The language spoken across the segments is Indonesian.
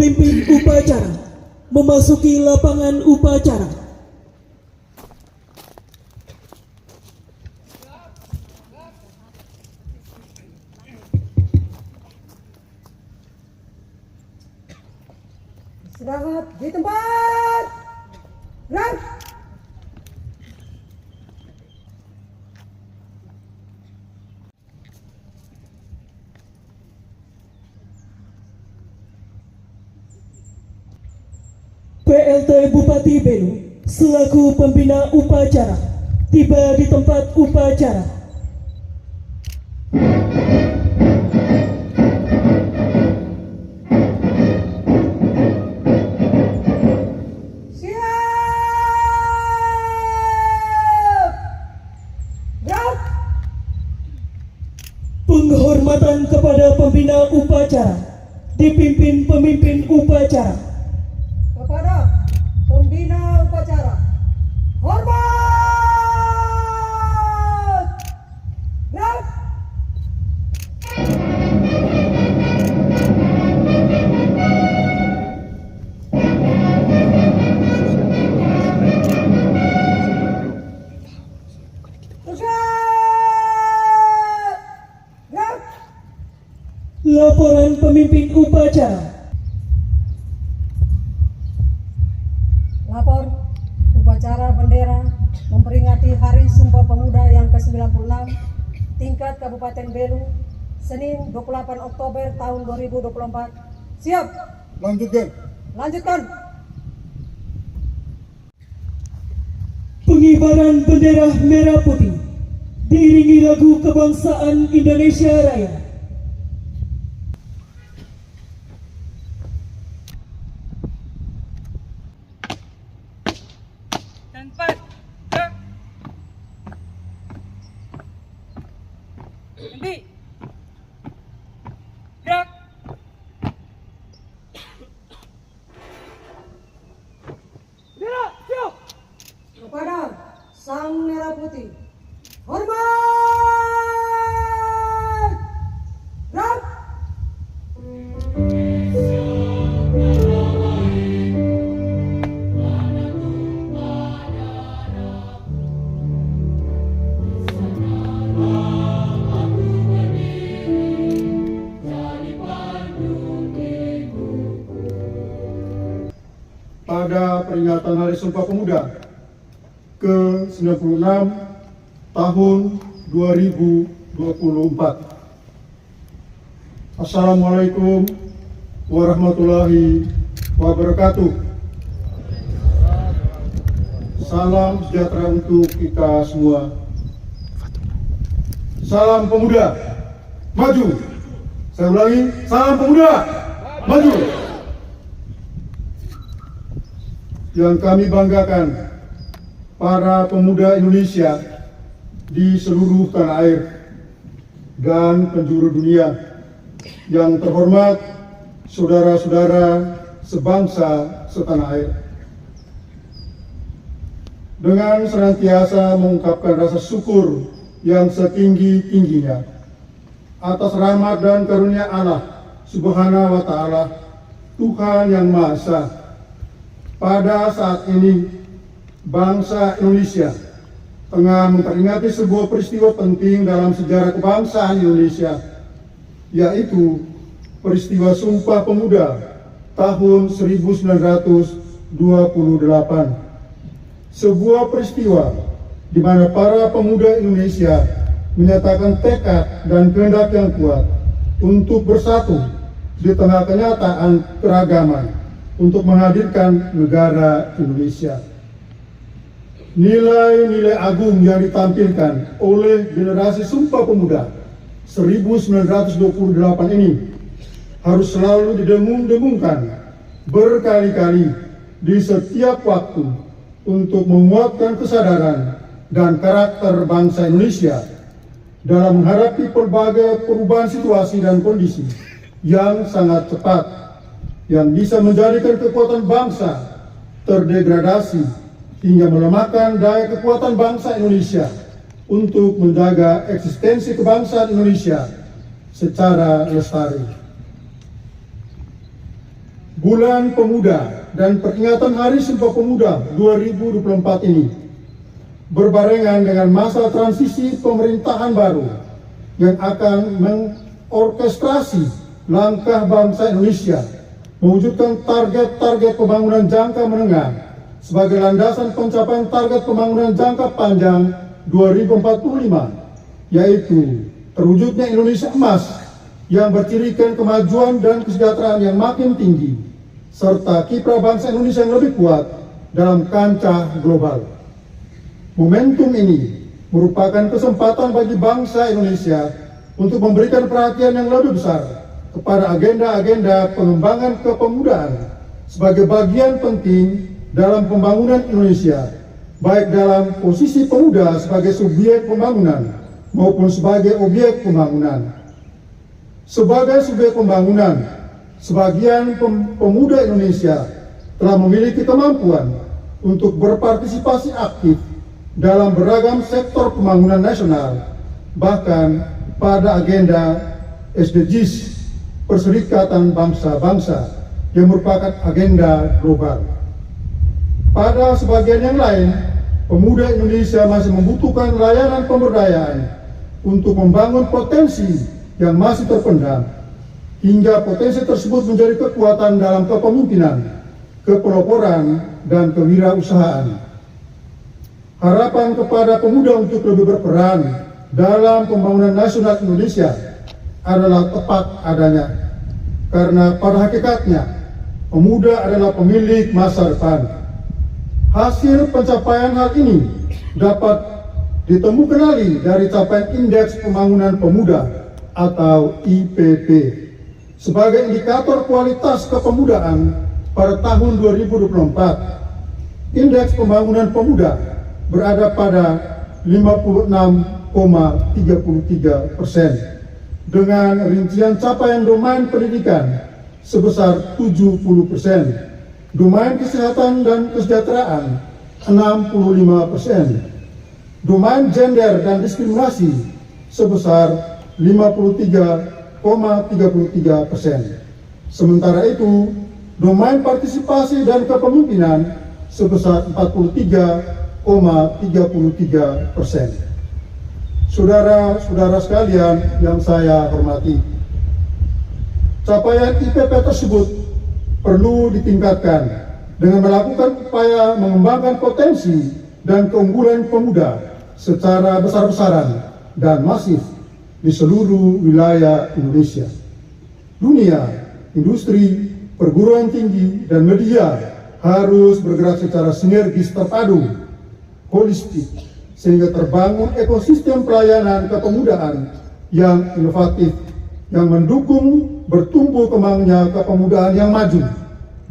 Pemimpin upacara memasuki lapangan upacara. Istirahat di tempat. Gerak. PLT Bupati Belu selaku pembina upacara tiba di tempat upacara. Penghormatan kepada pembina upacara dipimpin pemimpin upacara. Kepada pembina upacara, hormat. Gerak. Laporan pemimpin upacara. Lapor upacara bendera memperingati Hari Sumpah Pemuda yang ke-96 tingkat Kabupaten Belu, Senin 28 Oktober tahun 2024. Siap. Lanjutkan. Pengibaran bendera merah putih diiringi lagu kebangsaan Indonesia Raya. Tempat, gerak. Henti. Gerak. Gerak, siap. Kepada Sang Merah Putih, hormat. Gerak. Pada peringatan Hari Sumpah Pemuda ke-96 tahun 2024. Assalamualaikum warahmatullahi wabarakatuh. Salam sejahtera untuk kita semua. Salam pemuda, maju. Saya ulangi, salam pemuda, maju. Yang kami banggakan, para pemuda Indonesia di seluruh tanah air dan penjuru dunia. Yang terhormat, saudara-saudara sebangsa setanah air. Dengan senantiasa mengungkapkan rasa syukur yang setinggi-tingginya atas rahmat dan karunia Allah Subhanahu wa Ta'ala, Tuhan yang Maha Esa. Pada saat ini, bangsa Indonesia tengah memperingati sebuah peristiwa penting dalam sejarah kebangsaan Indonesia, yaitu peristiwa Sumpah Pemuda tahun 1928. Sebuah peristiwa di mana para pemuda Indonesia menyatakan tekad dan kehendak yang kuat untuk bersatu di tengah kenyataan keragaman untuk menghadirkan negara Indonesia. Nilai-nilai agung yang ditampilkan oleh generasi Sumpah Pemuda 1928 ini harus selalu didengung-dengungkan berkali-kali di setiap waktu untuk menguatkan kesadaran dan karakter bangsa Indonesia dalam menghadapi berbagai perubahan situasi dan kondisi yang sangat cepat, yang bisa menjadikan kekuatan bangsa terdegradasi hingga melemahkan daya kekuatan bangsa Indonesia untuk menjaga eksistensi kebangsaan Indonesia secara lestari. Bulan Pemuda dan peringatan Hari Sumpah Pemuda 2024 ini berbarengan dengan masa transisi pemerintahan baru yang akan mengorkestrasi langkah bangsa Indonesia mewujudkan target-target pembangunan jangka menengah sebagai landasan pencapaian target pembangunan jangka panjang 2045, yaitu terwujudnya Indonesia emas yang bercirikan kemajuan dan kesejahteraan yang makin tinggi, serta kiprah bangsa Indonesia yang lebih kuat dalam kancah global. Momentum ini merupakan kesempatan bagi bangsa Indonesia untuk memberikan perhatian yang lebih besar kepada agenda-agenda pengembangan kepemudaan sebagai bagian penting dalam pembangunan Indonesia, baik dalam posisi pemuda sebagai subjek pembangunan maupun sebagai objek pembangunan. Sebagai subjek pembangunan, sebagian pemuda Indonesia telah memiliki kemampuan untuk berpartisipasi aktif dalam beragam sektor pembangunan nasional, bahkan pada agenda SDGs Perserikatan Bangsa-Bangsa yang merupakan agenda global. Pada sebagian yang lain, pemuda Indonesia masih membutuhkan layanan pemberdayaan untuk membangun potensi yang masih terpendam, hingga potensi tersebut menjadi kekuatan dalam kepemimpinan, kepeloporan, dan kewirausahaan. Harapan kepada pemuda untuk lebih berperan dalam pembangunan nasional Indonesia adalah tepat adanya, karena pada hakikatnya pemuda adalah pemilik masa depan. Hasil pencapaian hal ini dapat ditemukan dari capaian Indeks Pembangunan Pemuda atau IPP sebagai indikator kualitas kepemudaan pada tahun 2024. Indeks Pembangunan Pemuda berada pada 56,33% dengan rincian capaian domain pendidikan sebesar 70%, domain kesehatan dan kesejahteraan 65%, domain gender dan diskriminasi sebesar 53,33%. Sementara itu, domain partisipasi dan kepemimpinan sebesar 43,33%. Saudara-saudara sekalian yang saya hormati, capaian IPP tersebut perlu ditingkatkan dengan melakukan upaya mengembangkan potensi dan keunggulan pemuda secara besar-besaran dan masif di seluruh wilayah Indonesia. Dunia, industri, perguruan tinggi, dan media harus bergerak secara sinergis terpadu, holistik, sehingga terbangun ekosistem pelayanan kepemudaan yang inovatif, yang mendukung bertumbuh kembangnya kepemudaan yang maju,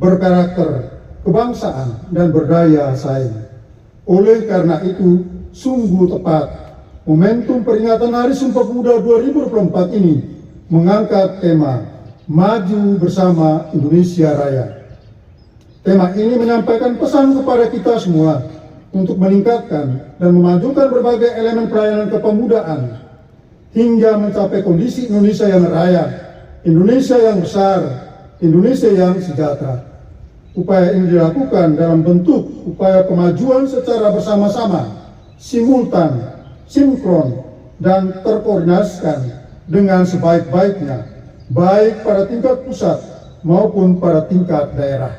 berkarakter, kebangsaan, dan berdaya saing. Oleh karena itu, sungguh tepat momentum peringatan Hari Sumpah Pemuda 2024 ini mengangkat tema Maju Bersama Indonesia Raya. Tema ini menyampaikan pesan kepada kita semua untuk meningkatkan dan memajukan berbagai elemen pelayanan kepemudaan hingga mencapai kondisi Indonesia yang raya, Indonesia yang besar, Indonesia yang sejahtera. Upaya ini dilakukan dalam bentuk upaya kemajuan secara bersama-sama, simultan, sinkron, dan terkoordinasikan dengan sebaik-baiknya, baik pada tingkat pusat maupun pada tingkat daerah.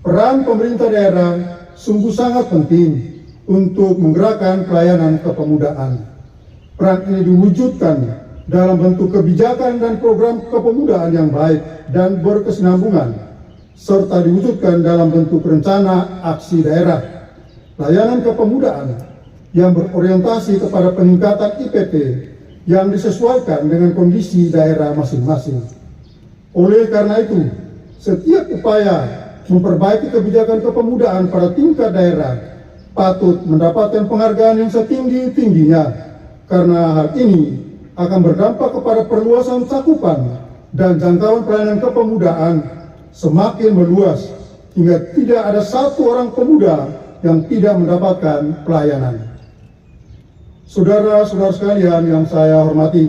Peran pemerintah daerah sungguh sangat penting untuk menggerakkan pelayanan kepemudaan. Peran ini diwujudkan dalam bentuk kebijakan dan program kepemudaan yang baik dan berkesinambungan, serta diwujudkan dalam bentuk rencana aksi daerah. Layanan kepemudaan yang berorientasi kepada peningkatan IPP yang disesuaikan dengan kondisi daerah masing-masing. Oleh karena itu, setiap upaya memperbaiki kebijakan kepemudaan pada tingkat daerah patut mendapatkan penghargaan yang setinggi-tingginya, karena hal ini akan berdampak kepada perluasan cakupan dan jangkauan pelayanan kepemudaan semakin meluas hingga tidak ada satu orang pemuda yang tidak mendapatkan pelayanan. Saudara-saudara sekalian yang saya hormati,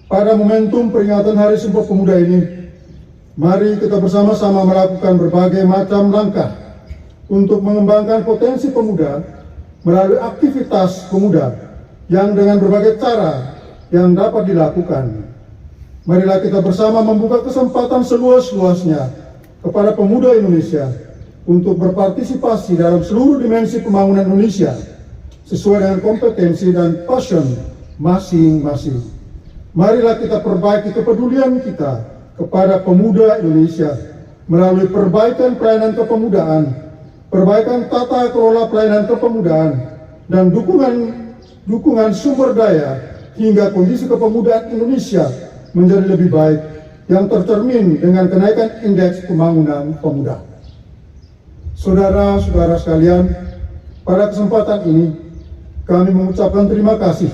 pada momentum peringatan Hari Sumpah Pemuda ini, Mari kita bersama-sama melakukan berbagai macam langkah untuk mengembangkan potensi pemuda melalui aktivitas pemuda yang dengan berbagai cara yang dapat dilakukan. Marilah kita bersama membuka kesempatan seluas-luasnya kepada pemuda Indonesia untuk berpartisipasi dalam seluruh dimensi pembangunan Indonesia sesuai dengan kompetensi dan passion masing-masing. Marilah kita perbaiki kepedulian kita kepada pemuda Indonesia melalui perbaikan pelayanan kepemudaan, perbaikan tata kelola pelayanan kepemudaan, dan dukungan sumber daya hingga kondisi kepemudaan Indonesia menjadi lebih baik yang tercermin dengan kenaikan indeks pembangunan pemuda. Saudara-saudara sekalian, pada kesempatan ini kami mengucapkan terima kasih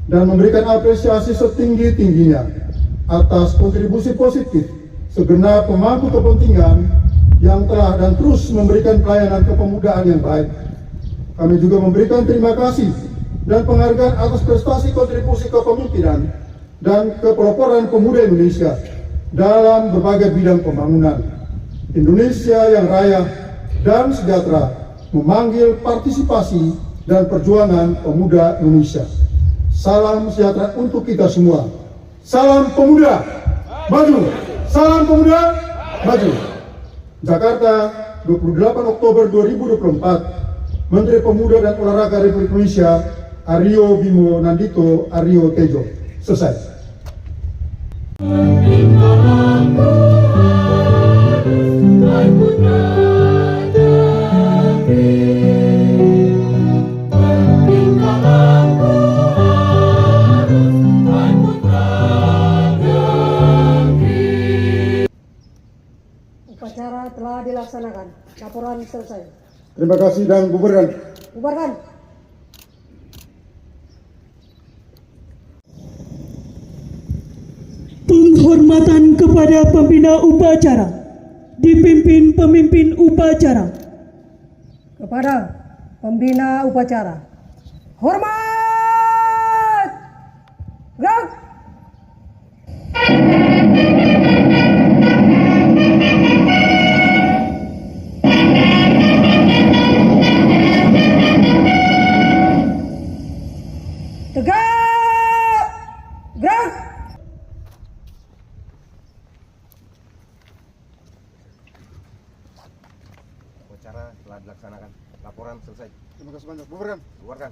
dan memberikan apresiasi setinggi-tingginya atas kontribusi positif segenap pemangku kepentingan yang telah dan terus memberikan pelayanan kepemudaan yang baik. Kami juga memberikan terima kasih dan penghargaan atas prestasi kontribusi kepemimpinan dan kepeloporan pemuda Indonesia dalam berbagai bidang pembangunan. Indonesia yang raya dan sejahtera memanggil partisipasi dan perjuangan pemuda Indonesia. Salam sejahtera untuk kita semua. Salam pemuda maju. Salam pemuda maju. Jakarta, 28 Oktober 2024. Menteri Pemuda dan Olahraga Republik Indonesia Aryo Bimo Nandito Aryo Tejo. Selesai. Upacara telah dilaksanakan. Laporan selesai. Terima kasih dan bubarkan. Bubarkan. Penghormatan kepada pembina upacara dipimpin pemimpin upacara. Kepada pembina upacara. Hormat! Gerak! Tegak! Gerak! Upacara telah dilaksanakan. Laporan selesai. Terima kasih banyak. Bubarkan. Bubarkan.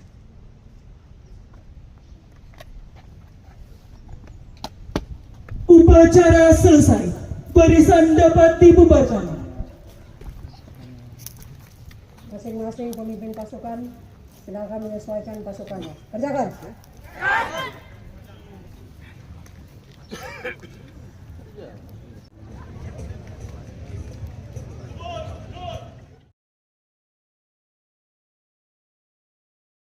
Upacara selesai. Barisan dapat dibubarkan. Masing-masing pemimpin pasukan silakan menyesuaikan pasukannya. Kerjakan.